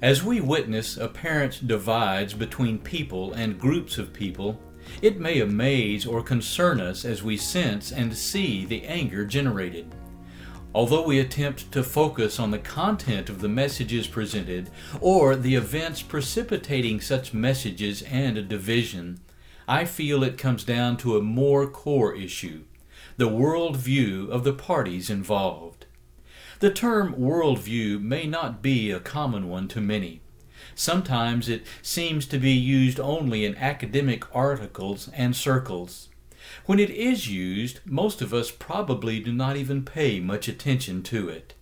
As we witness apparent divides between people and groups of people, it may amaze or concern us as we sense and see the anger generated. Although we attempt to focus on the content of the messages presented or the events precipitating such messages and division, I feel it comes down to a more core issue, the worldview of the parties involved. The term worldview may not be a common one to many. Sometimes it seems to be used only in academic articles and circles. When it is used, most of us probably do not even pay much attention to it.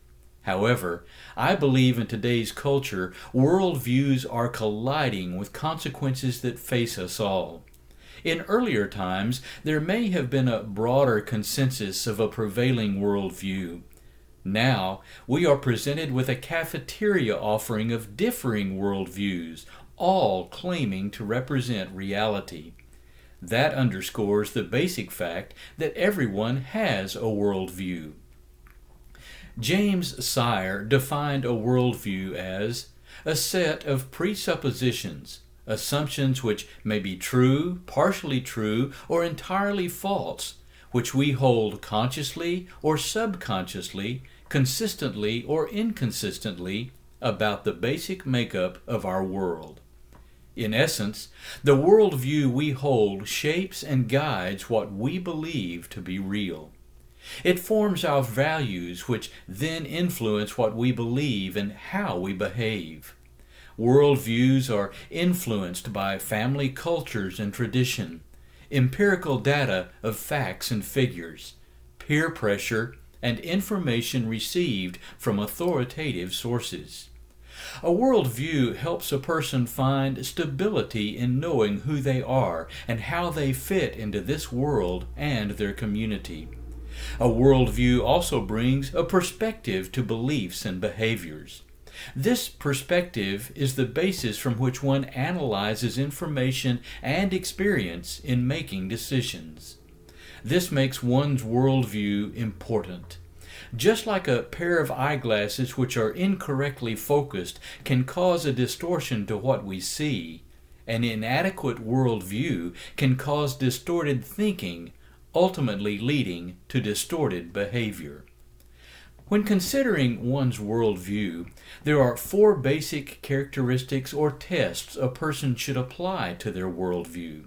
However, I believe in today's culture, worldviews are colliding with consequences that face us all. In earlier times, there may have been a broader consensus of a prevailing worldview. Now, we are presented with a cafeteria offering of differing worldviews, all claiming to represent reality. That underscores the basic fact that everyone has a worldview. James Sire defined a worldview as a set of presuppositions, assumptions which may be true, partially true, or entirely false, which we hold consciously or subconsciously, consistently or inconsistently, about the basic makeup of our world. In essence, the worldview we hold shapes and guides what we believe to be real. It forms our values, which then influence what we believe and how we behave. Worldviews are influenced by family cultures and tradition, empirical data of facts and figures, peer pressure, and information received from authoritative sources. A worldview helps a person find stability in knowing who they are and how they fit into this world and their community. A worldview also brings a perspective to beliefs and behaviors. This perspective is the basis from which one analyzes information and experience in making decisions. This makes one's worldview important. Just like a pair of eyeglasses which are incorrectly focused can cause a distortion to what we see, an inadequate worldview can cause distorted thinking, ultimately leading to distorted behavior. When considering one's worldview, there are 4 basic characteristics or tests a person should apply to their worldview.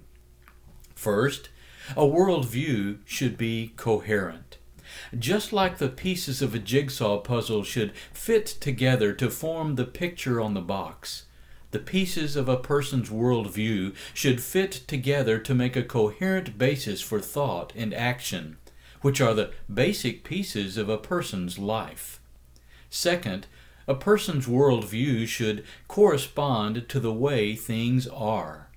First, a worldview should be coherent. Just like the pieces of a jigsaw puzzle should fit together to form the picture on the box, the pieces of a person's worldview should fit together to make a coherent basis for thought and action, which are the basic pieces of a person's life. Second, a person's worldview should correspond to the way things are.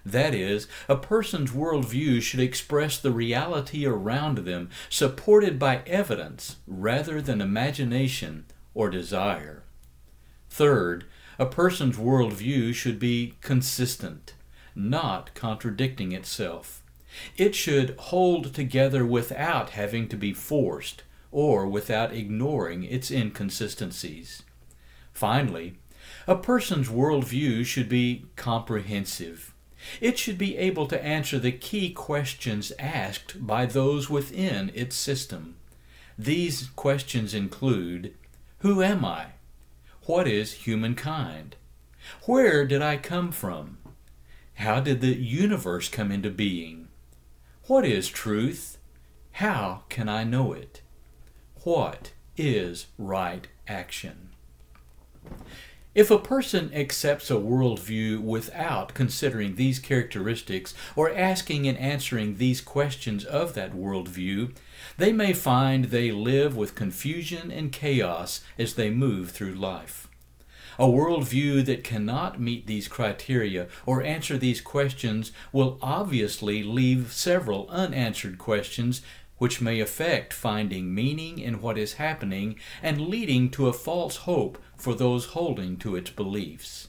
That is, a person's worldview should express the reality around them, supported by evidence rather than imagination or desire. Third, a person's worldview should be consistent, not contradicting itself. It should hold together without having to be forced or without ignoring its inconsistencies. Finally, a person's worldview should be comprehensive. It should be able to answer the key questions asked by those within its system. These questions include: who am I? What is humankind? Where did I come from? How did the universe come into being? What is truth? How can I know it? What is right action? If a person accepts a worldview without considering these characteristics or asking and answering these questions of that worldview, they may find they live with confusion and chaos as they move through life. A worldview that cannot meet these criteria or answer these questions will obviously leave several unanswered questions which may affect finding meaning in what is happening and leading to a false hope for those holding to its beliefs.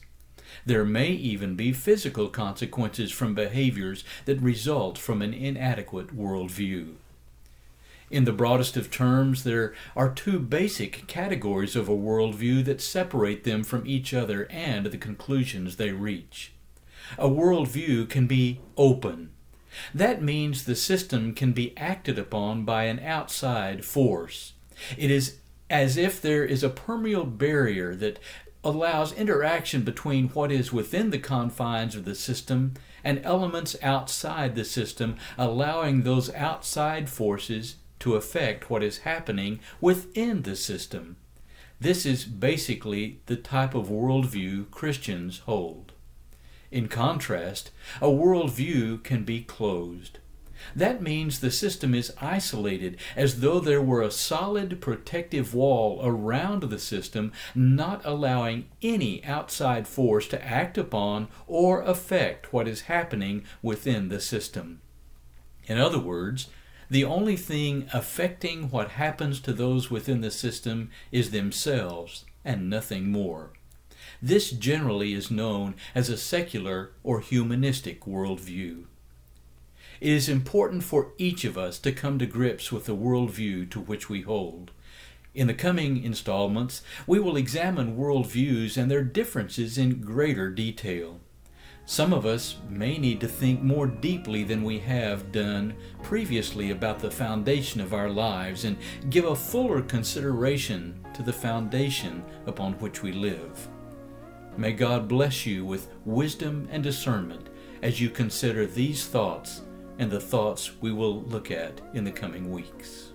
There may even be physical consequences from behaviors that result from an inadequate worldview. In the broadest of terms, there are two basic categories of a worldview that separate them from each other and the conclusions they reach. A worldview can be open. That means the system can be acted upon by an outside force. It is as if there is a permeable barrier that allows interaction between what is within the confines of the system and elements outside the system, allowing those outside forces to affect what is happening within the system. This is basically the type of worldview Christians hold. In contrast, a worldview can be closed. That means the system is isolated, as though there were a solid protective wall around the system, not allowing any outside force to act upon or affect what is happening within the system. In other words, the only thing affecting what happens to those within the system is themselves and nothing more. This generally is known as a secular or humanistic worldview. It is important for each of us to come to grips with the worldview to which we hold. In the coming installments, we will examine worldviews and their differences in greater detail. Some of us may need to think more deeply than we have done previously about the foundation of our lives and give a fuller consideration to the foundation upon which we live. May God bless you with wisdom and discernment as you consider these thoughts and the thoughts we will look at in the coming weeks.